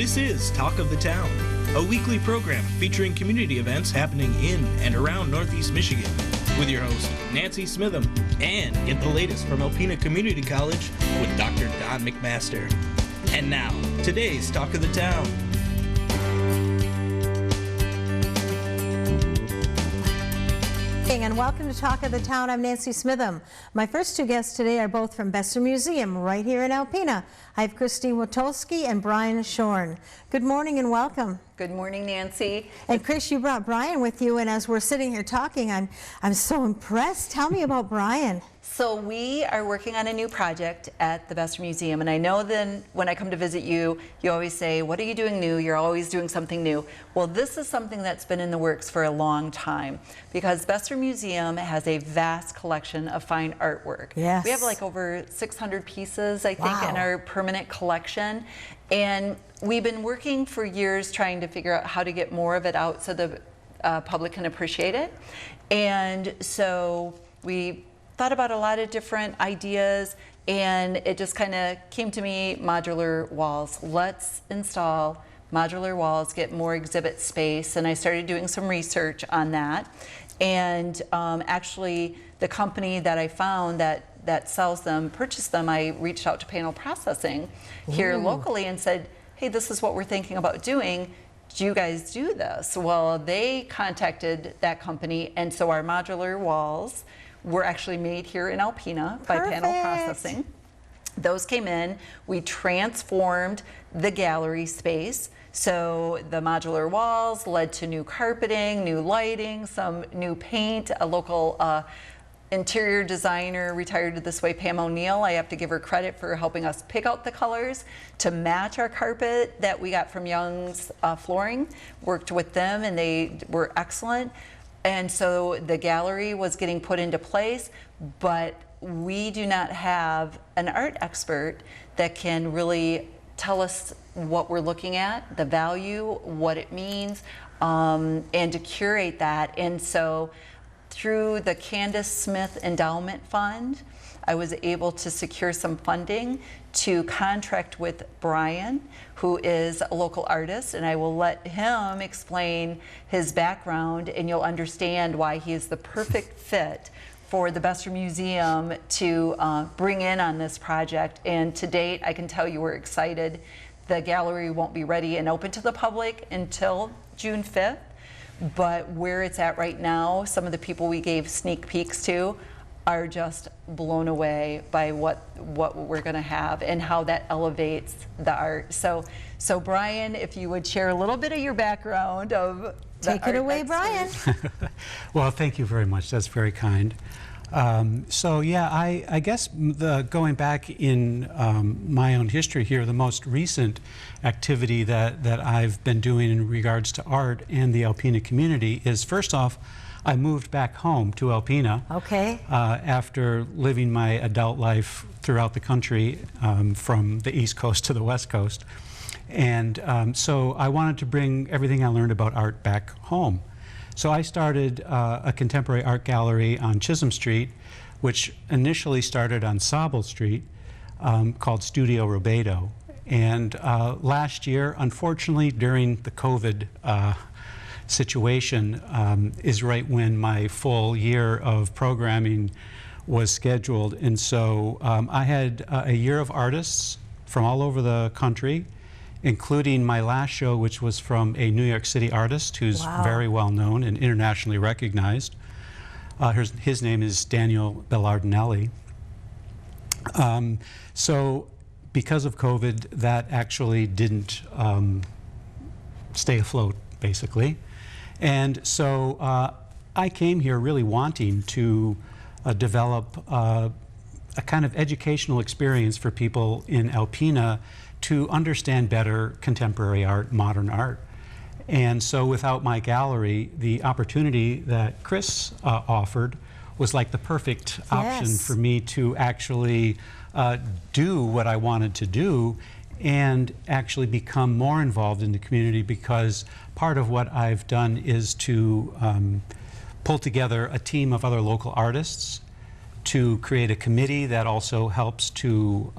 This is Talk of the Town, a weekly program featuring community events happening in and around Northeast Michigan, with your host, Nancy Smitham, and get the latest from Alpena Community College with Dr. Don Mcmaster. And now, today's Talk of the Town. And welcome to Talk of the Town. I'm Nancy Smitham. My first two guests today are both from Besser Museum right here in Alpena. I have Christine Wotolski and Brian Shorn. Good morning and welcome. Good morning, Nancy. And Chris, you brought Brian with you, and as we're sitting here talking, I'm so impressed. Tell me about Brian. So we are working on a new project at the Besser Museum, and I know then when I come to visit you, you always say, what are you doing new? You're always doing something new. Well, this is something that's been in the works for a long time, because Besser Museum has a vast collection of fine artwork. Yes. We have like over 600 pieces, I think, in our permanent collection. And we've been working for years trying to figure out how to get more of it out so the public can appreciate it. And so we thought about a lot of different ideas, and it just kind of came to me, modular walls. Let's install modular walls, get more exhibit space, and I started doing some research on that. And actually, the company that I found that sells them, purchased them, I reached out to Panel Processing here locally and said, hey, this is what we're thinking about doing. Do you guys do this? Well, they contacted that company, and so our modular walls were actually made here in Alpena by Panel Processing. Those came in, we transformed the gallery space. So the modular walls led to new carpeting, new lighting, some new paint. A local interior designer retired this way, Pam O'Neill. I have to give her credit for helping us pick out the colors to match our carpet that we got from Young's Flooring. Worked with them and they were excellent. And so the gallery was getting put into place, but we do not have an art expert that can really tell us what we're looking at, the value, what it means, and to curate that. And so through the Candace Smith Endowment Fund, I was able to secure some funding to contract with Brian, who is a local artist, and I will let him explain his background, and you'll understand why he is the perfect fit for the Besser Museum to bring in on this project. And to date, I can tell you we're excited. The gallery won't be ready and open to the public until June 5th, but where it's at right now, some of the people we gave sneak peeks to are just blown away by what we're going to have and how that elevates the art. So Brian, if you would share a little bit of your background of Take it away, Brian. Well, thank you very much. That's very kind. So yeah, I guess going back in my own history here, the most recent activity that I've been doing in regards to art and the Alpena community is, first off, I moved back home to Alpena. Okay. After living my adult life throughout the country, from the East Coast to the West Coast. And so I wanted to bring everything I learned about art back home. So I started a contemporary art gallery on Chisholm Street, which initially started on Sauble Street, called Studio Rubedo. And last year, unfortunately, during the COVID situation, is right when my full year of programming was scheduled. And so I had a year of artists from all over the country, including my last show, which was from a New York City artist who's very well known and internationally recognized. His name is Daniel Bellardinelli. So because of COVID, that actually didn't stay afloat, basically. And so I came here really wanting to develop a kind of educational experience for people in Alpena to understand better contemporary art, modern art. And so without my gallery, the opportunity that Chris offered was like the perfect option for me to actually do what I wanted to do and actually become more involved in the community, because part of what I've done is to pull together a team of other local artists to create a committee that also helps to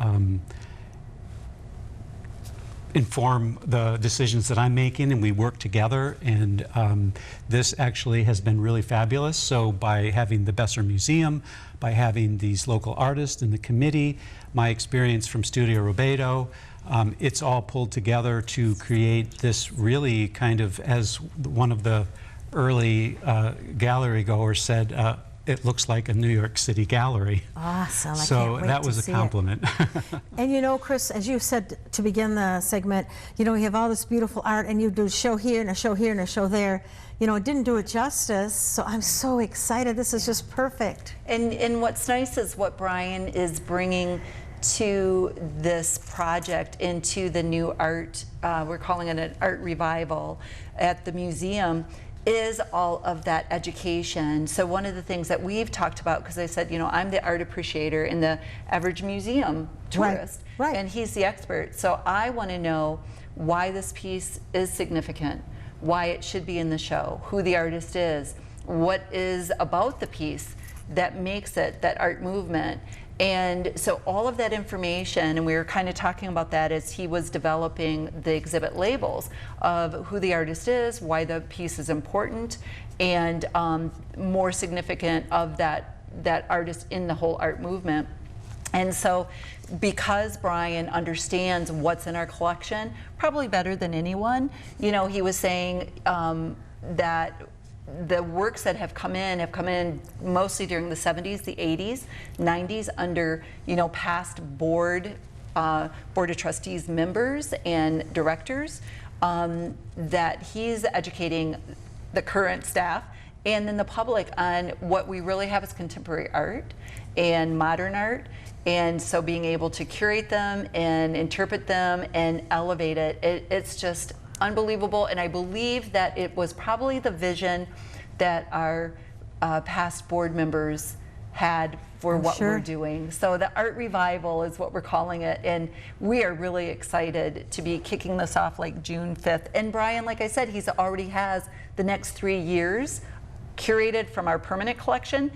inform the decisions that I'm making, and we work together, and this actually has been really fabulous. So by having the Besser Museum, by having these local artists in the committee, my experience from Studio Robedo, it's all pulled together to create this really kind of, as one of the early gallery goers said, it looks like a New York City gallery. Awesome. I So can't wait that to was a see it. compliment. And you know, Chris, as you said to begin the segment, you know, you have all this beautiful art, and you do a show here and a show here and a show there. You know, it didn't do it justice, so I'm so excited. This is just perfect. And what's nice is what Brian is bringing to this project, into the new art, we're calling it an art revival at the museum, is all of that education. So one of the things that we've talked about, because I said, you know, I'm the art appreciator and the average museum tourist, right. and he's the expert. So I want to know why this piece is significant, why it should be in the show, who the artist is, what is about the piece that makes it that art movement. And so all of that information, and we were kind of talking about that as he was developing the exhibit labels of who the artist is, why the piece is important, and more significant of that artist in the whole art movement. And so because Brian understands what's in our collection, probably better than anyone, you know, he was saying that the works that have come in mostly during the 70s, the 80s, 90s under, you know, past board of trustees members and directors, that he's educating the current staff and then the public on what we really have as contemporary art and modern art. And so being able to curate them and interpret them and elevate it, it's just unbelievable. And I believe that it was probably the vision that our past board members had for what we're doing. So the art revival is what we're calling it, and we are really excited to be kicking this off like June 5th. And Brian, like I said, he's already has the next 3 years curated from our permanent collection.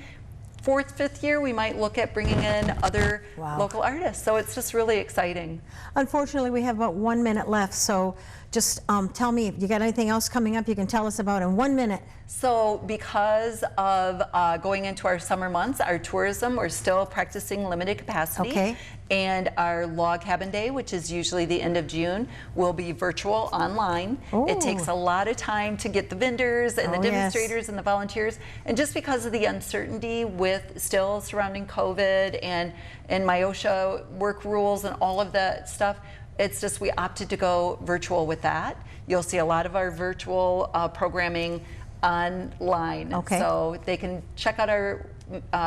4th, 5th year, we might look at bringing in other local artists. So it's just really exciting. Unfortunately, we have about 1 minute left, so just tell me if you got anything else coming up you can tell us about in 1 minute. So because of going into our summer months, our tourism, we're still practicing limited capacity. Okay. And our log cabin day, which is usually the end of June, will be virtual online. Ooh. It takes a lot of time to get the vendors and the demonstrators and the volunteers. And just because of the uncertainty with still surrounding COVID and MIOSHA work rules and all of that stuff, it's just we opted to go virtual with that. You'll see a lot of our virtual programming online. Okay. So they can check out our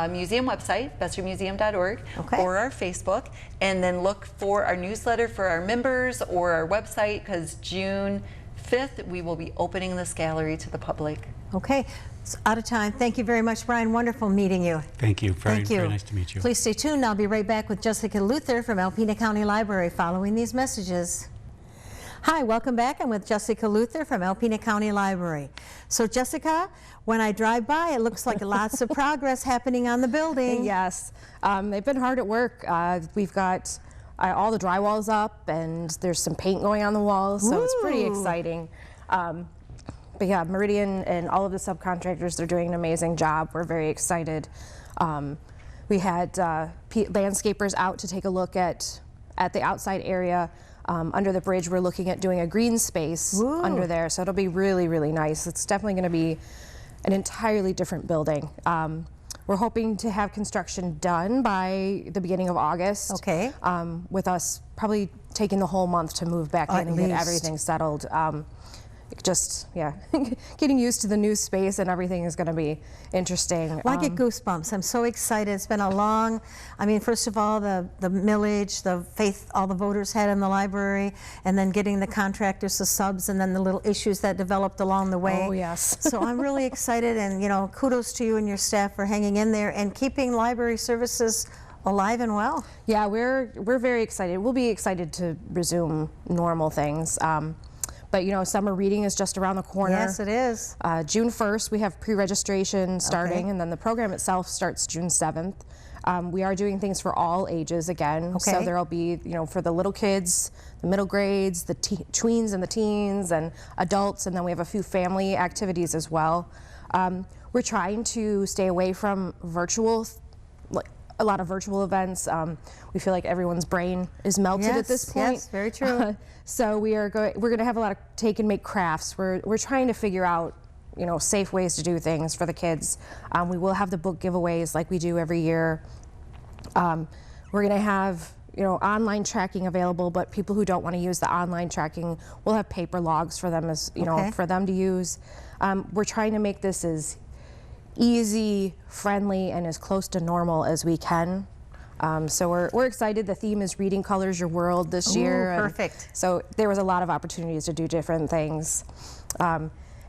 museum website, bessermuseum.org, or our Facebook, and then look for our newsletter for our members or our website, because June 5th we will be opening this gallery to the public. Okay, it's out of time. Thank you very much, Brian. Wonderful meeting you. Thank you. Thank you. Very nice to meet you. Please stay tuned. I'll be right back with Jessica Luther from Alpena County Library following these messages. Hi, welcome back. I'm with Jessica Luther from Alpena County Library. So Jessica, when I drive by, it looks like lots of progress happening on the building. Yes, they've been hard at work. We've got all the drywall's up, and there's some paint going on the walls, so it's pretty exciting. But yeah, Meridian and all of the subcontractors, they're doing an amazing job. We're very excited. We had landscapers out to take a look at the outside area. Under the bridge, we're looking at doing a green space under there, so it'll be really, really nice. It's definitely going to be an entirely different building. We're hoping to have construction done by the beginning of August. Okay. With us probably taking the whole month to move back in and get everything settled. Getting used to the new space and everything is going to be interesting. Well, I get goosebumps. I'm so excited. It's been a long, I mean, first of all, the millage, the faith all the voters had in the library, and then getting the contractors, the subs, and then the little issues that developed along the way. Oh, yes. So I'm really excited, and, you know, kudos to you and your staff for hanging in there and keeping library services alive and well. Yeah, we're very excited. We'll be excited to resume normal things. But you know, summer reading is just around the corner. Yes, it is. June 1st, we have pre-registration starting, and then the program itself starts June 7th. We are doing things for all ages again. Okay. So there'll be, for the little kids, the middle grades, the tweens and the teens, and adults, and then we have a few family activities as well. We're trying to stay away from a lot of virtual events. We feel like everyone's brain is melted at this point. Yes, very true. So we're going to have a lot of take and make crafts. We're trying to figure out safe ways to do things for the kids. We will have the book giveaways like we do every year. We're going to have online tracking available, but people who don't want to use the online tracking, we'll have paper logs for them as for them to use. We're trying to make this as easy, friendly, and as close to normal as we can. So we're excited. The theme is Reading Colors Your World this year. Perfect. So there was a lot of opportunities to do different things.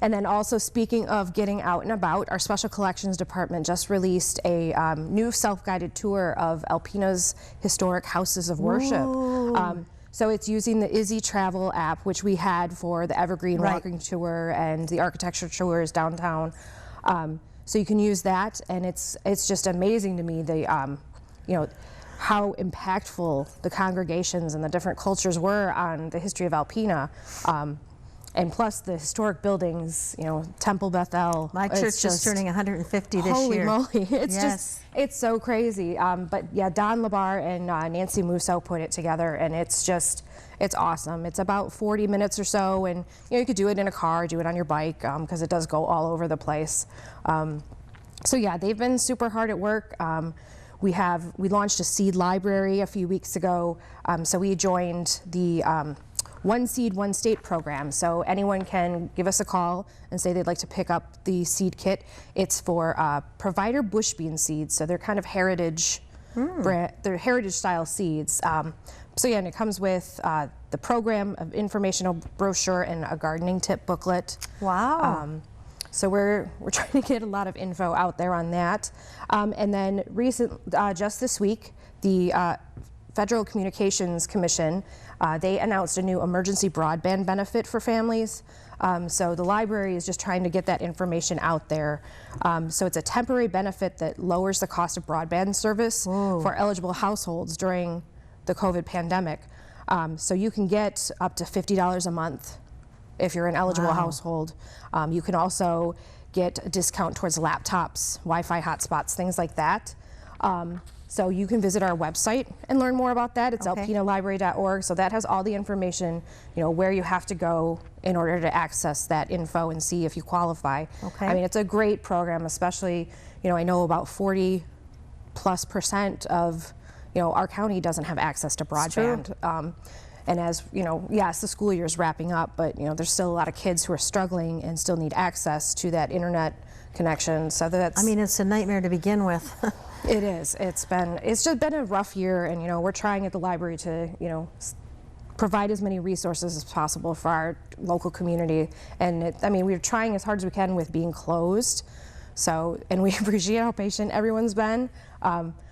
And then also, speaking of getting out and about, our Special Collections Department just released a new self-guided tour of Alpena's historic houses of worship. So it's using the Izzy Travel app, which we had for the Evergreen Walking Tour and the architecture tours downtown. So you can use that, and it's just amazing to me the how impactful the congregations and the different cultures were on the history of Alpena. And plus the historic buildings, Temple Bethel. My church is turning 150 this year. Holy moly, it's so crazy. But yeah, Don Labar and Nancy Musso put it together, and it's awesome. It's about 40 minutes or so, and you could do it in a car, do it on your bike, because it does go all over the place. So yeah, they've been super hard at work. We launched a seed library a few weeks ago, so we joined the One Seed, One State program. So anyone can give us a call and say they'd like to pick up the seed kit. It's for provider bush bean seeds, so they're kind of heritage, they're heritage style seeds. So yeah, and it comes with the program, of informational brochure, and a gardening tip booklet. Wow. So we're trying to get a lot of info out there on that. And then just this week, the Federal Communications Commission, they announced a new emergency broadband benefit for families. So the library is just trying to get that information out there. So it's a temporary benefit that lowers the cost of broadband service for eligible households during the COVID pandemic. So you can get up to $50 a month if you're an eligible household. You can also get a discount towards laptops, Wi-Fi hotspots, things like that. So you can visit our website and learn more about that. It's alpenalibrary.org. So that has all the information, where you have to go in order to access that info and see if you qualify. I mean, it's a great program, especially, I know about 40+% of, our county doesn't have access to broadband. And as yes, the school year is wrapping up, but there's still a lot of kids who are struggling and still need access to that internet connection. So that's, I mean, it's a nightmare to begin with. It is. It's just been a rough year, and we're trying at the library to provide as many resources as possible for our local community. And we're trying as hard as we can with being closed. So, and we appreciate how patient everyone's been.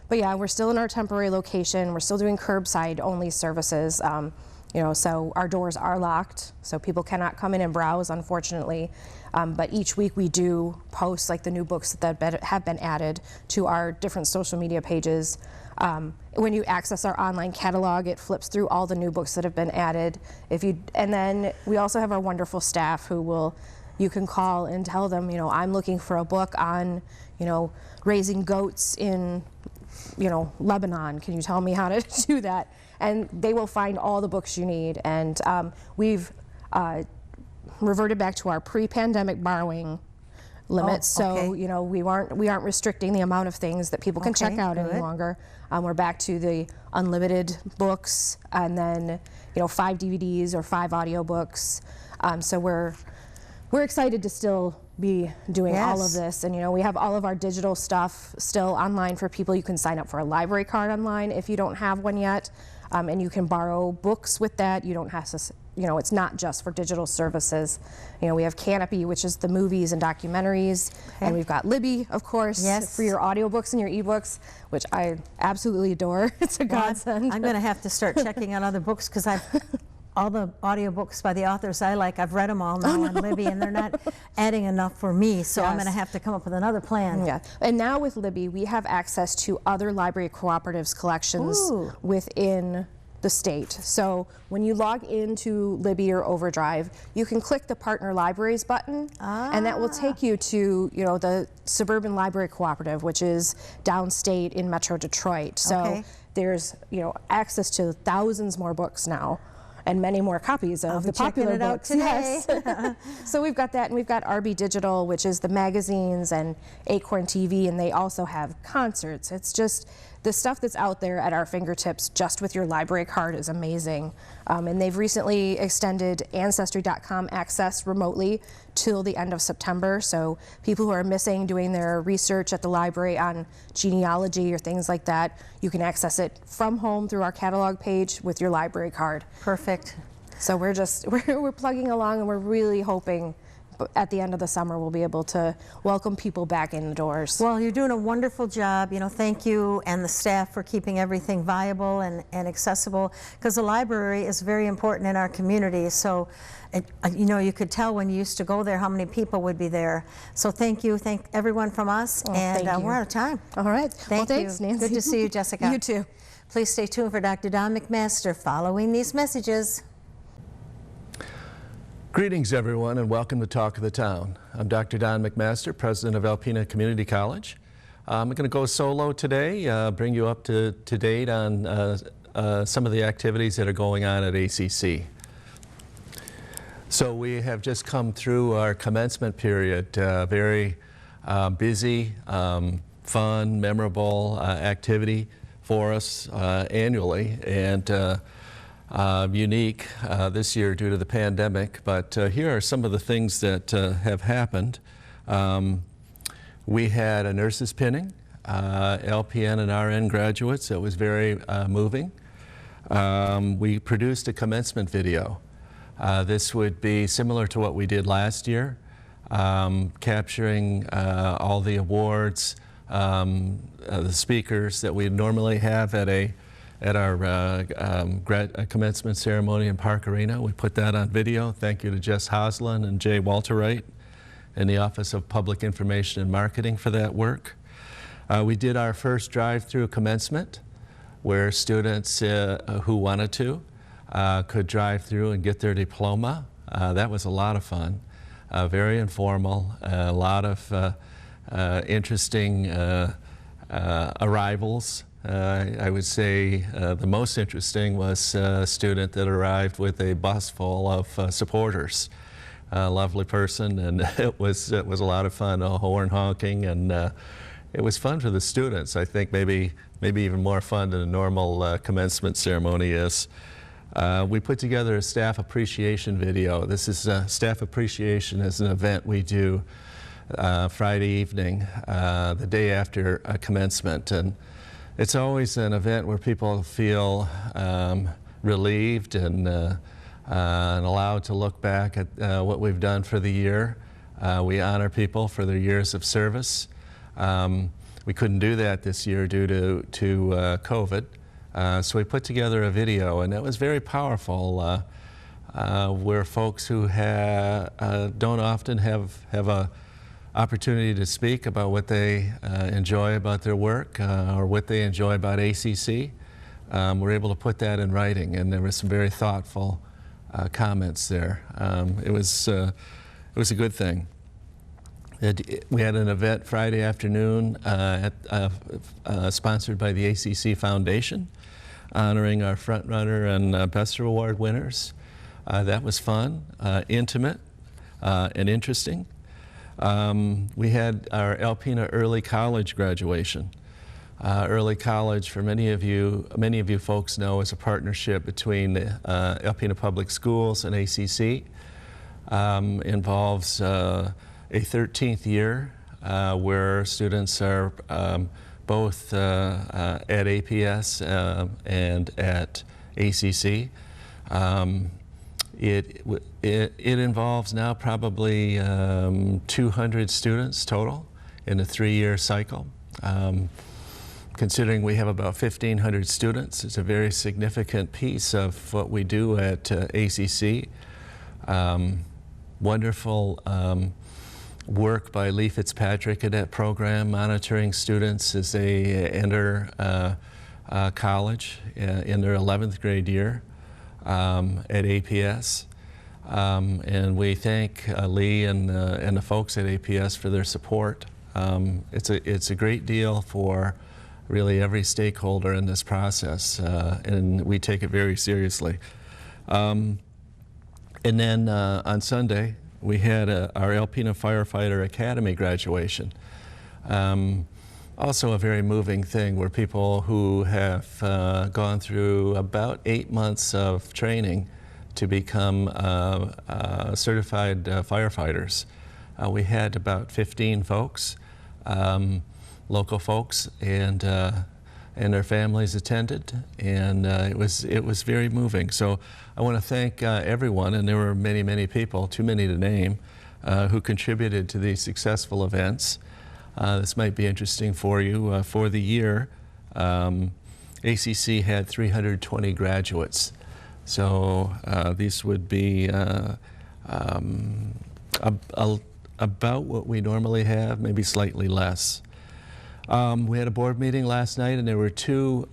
But yeah, we're still in our temporary location. We're still doing curbside only services. So our doors are locked, so people cannot come in and browse, unfortunately. But each week we do post the new books that have been added to our different social media pages. When you access our online catalog, it flips through all the new books that have been added. And then we also have our wonderful staff who you can call and tell them, I'm looking for a book on, raising goats in, Lebanon. Can you tell me how to do that? And they will find all the books you need. And we've reverted back to our pre-pandemic borrowing limits. So we aren't restricting the amount of things that people can check out any longer. We're back to the unlimited books, and then 5 DVDs or 5 audiobooks. So we're excited to still be doing all of this, and we have all of our digital stuff still online for people. You can sign up for a library card online if you don't have one yet, and you can borrow books with that. You don't have to, it's not just for digital services. We have Canopy, which is the movies and documentaries, and we've got Libby, of course, for your audiobooks and your ebooks, which I absolutely adore. It's a godsend. I'm going to have to start checking out other books, because I've all the audiobooks by the authors I like, I've read them all now on Libby, and they're not adding enough for me, so I'm going to have to come up with another plan. Yeah, and now with Libby, we have access to other library cooperatives collections within the state. So when you log into Libby or Overdrive, you can click the Partner Libraries button, and that will take you to, you know, the Suburban Library Cooperative, which is downstate in Metro Detroit. So there's, you know, access to thousands more books now, and many more copies of the popular books. Today. Yes. So we've got that, and we've got RB Digital, which is the magazines, and Acorn TV, and they also have concerts. It's just the stuff that's out there at our fingertips just with your library card is amazing. And they've recently extended Ancestry.com access remotely till the end of September. So people who are missing doing their research at the library on genealogy or things like that, you can access it from home through our catalog page with your library card. Perfect. So we're plugging along, and we're really hoping at the end of the summer we'll be able to welcome people back in the doors. Well, you're doing a wonderful job. You know, thank you and the staff for keeping everything viable and accessible, because the library is very important in our community. So, you know, you could tell when you used to go there how many people would be there. So thank you. Thank everyone from us. And we're out of time. All right. Thanks, Nancy. Good to see you, Jessica. You too. Please stay tuned for Dr. Don McMaster following these messages. Greetings, everyone, and welcome to Talk of the Town. I'm Dr. Don McMaster, president of Alpena Community College. I'm going to go solo today, bring you up to date on some of the activities that are going on at ACC. So we have just come through our commencement period, very busy, fun, memorable activity for us annually, and unique this year due to the pandemic, but here are some of the things that have happened. We had a nurses pinning, LPN and RN graduates. It was very moving. We produced a commencement video. This would be similar to what we did last year, capturing all the awards, the speakers that we normally have at our commencement ceremony in Park Arena. We put that on video. Thank you to Jess Hoslin and Jay Walterwright in the Office of Public Information and Marketing for that work. We did our first drive-through commencement, where students who wanted to could drive through and get their diploma. That was a lot of fun, very informal, a lot of interesting arrivals. I would say the most interesting was a student that arrived with a bus full of supporters. A lovely person, and it was a lot of fun, horn honking, and it was fun for the students. I think maybe even more fun than a normal commencement ceremony is. We put together a staff appreciation video. This is staff appreciation is an event we do Friday evening, the day after commencement, and it's always an event where people feel relieved and allowed to look back at what we've done for the year. We honor people for their years of service. We couldn't do that this year due to COVID, so we put together a video, and it was very powerful. Where folks who don't often have a opportunity to speak about what they enjoy about their work or what they enjoy about ACC. We're able to put that in writing, and there were some very thoughtful comments there. It was a good thing. We had an event Friday afternoon sponsored by the ACC Foundation, honoring our frontrunner and Besser Award winners. That was fun, intimate, and interesting. We had our Alpena Early College graduation. Early College, for many of you folks know, is a partnership between Alpena Public Schools and ACC. Involves a 13th year where students are both at APS and at ACC. It involves now probably 200 students total in a 3-year cycle. Considering we have about 1,500 students, it's a very significant piece of what we do at ACC. Wonderful work by Lee Fitzpatrick in that program, monitoring students as they enter college in their 11th grade year at APS. And we thank Lee and the folks at APS for their support. It's a great deal for really every stakeholder in this process, and we take it very seriously. And then on Sunday, we had our Alpena Firefighter Academy graduation. Also a very moving thing, where people who have gone through about 8 months of training to become certified firefighters. We had about 15 folks, local folks, and their families attended, and it was very moving. So I want to thank everyone, and there were many, many people, too many to name, who contributed to these successful events. This might be interesting for you. For the year, ACC had 320 graduates. So these would be about what we normally have, maybe slightly less. We had a board meeting last night, and there were two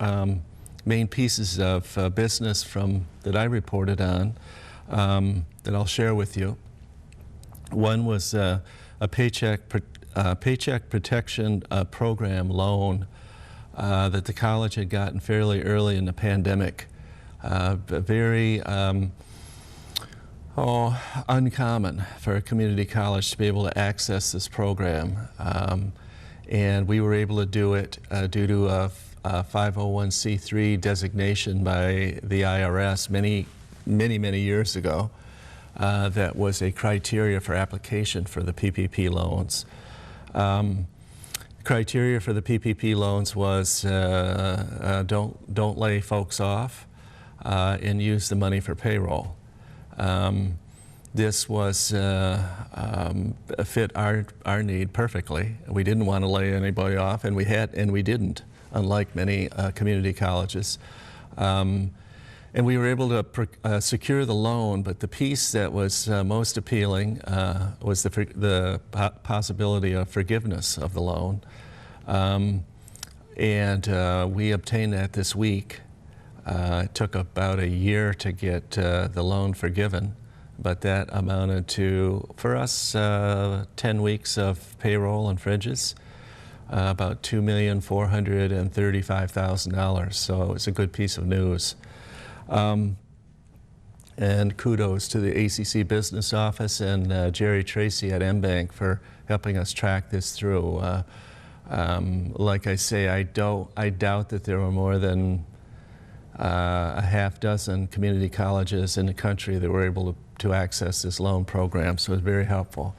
main pieces of business that I reported on that I'll share with you. One was a paycheck protection program loan that the college had gotten fairly early in the pandemic. Very uncommon for a community college to be able to access this program. And we were able to do it due to a 501c3 designation by the IRS many years ago. That was a criteria for application for the PPP loans. Criteria for the PPP loans was don't lay folks off and use the money for payroll. This was fit our need perfectly. We didn't want to lay anybody off, and we didn't, unlike many community colleges. And we were able to secure the loan, but the piece that was most appealing was the possibility of forgiveness of the loan. And we obtained that this week. It took about a year to get the loan forgiven, but that amounted to, for us, 10 weeks of payroll and fringes, about $2,435,000. So it's a good piece of news. And kudos to the ACC Business Office and Jerry Tracy at MBank for helping us track this through. Like I say, I doubt that there were more than a half dozen community colleges in the country that were able to access this loan program, so it was very helpful.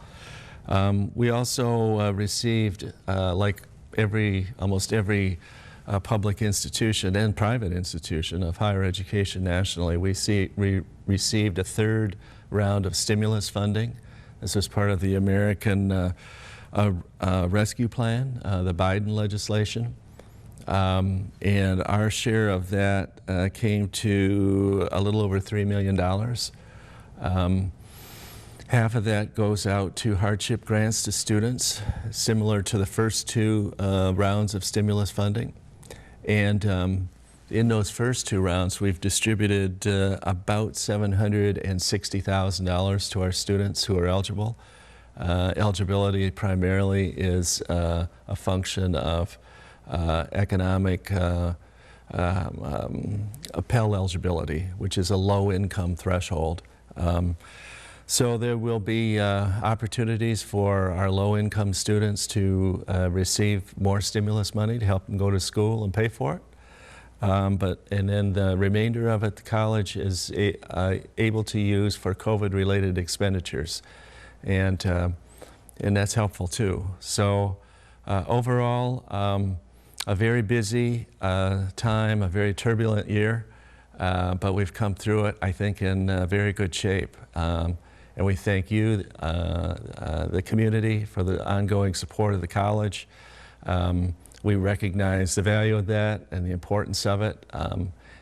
We also received, like almost every public institution and private institution of higher education nationally, we received a third round of stimulus funding. This was part of the American Rescue Plan, the Biden legislation. And our share of that came to a little over $3 million. Half of that goes out to hardship grants to students, similar to the first two rounds of stimulus funding. And in those first two rounds, we've distributed about $760,000 to our students who are eligible. Eligibility primarily is a function of economic Pell eligibility, which is a low income threshold. So there will be opportunities for our low income students to receive more stimulus money to help them go to school and pay for it. And then the remainder of it, the college is able to use for COVID related expenditures. And that's helpful too. So overall, a very busy time, a very turbulent year, but we've come through it, I think, in very good shape. And we thank you, the community, for the ongoing support of the college. we recognize the value of that and the importance of it,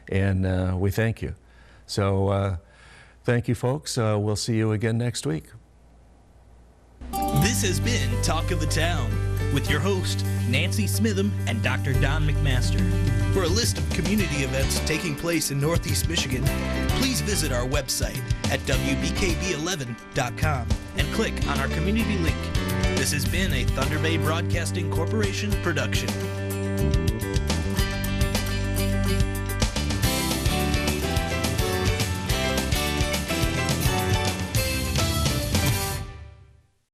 and we thank you. So thank you, folks. We'll see you again next week. This has been Talk of the Town with your host, Nancy Smitham and Dr. Don McMaster. For a list of community events taking place in Northeast Michigan, please visit our website at wbkb11.com and click on our community link. This has been a Thunder Bay Broadcasting Corporation production.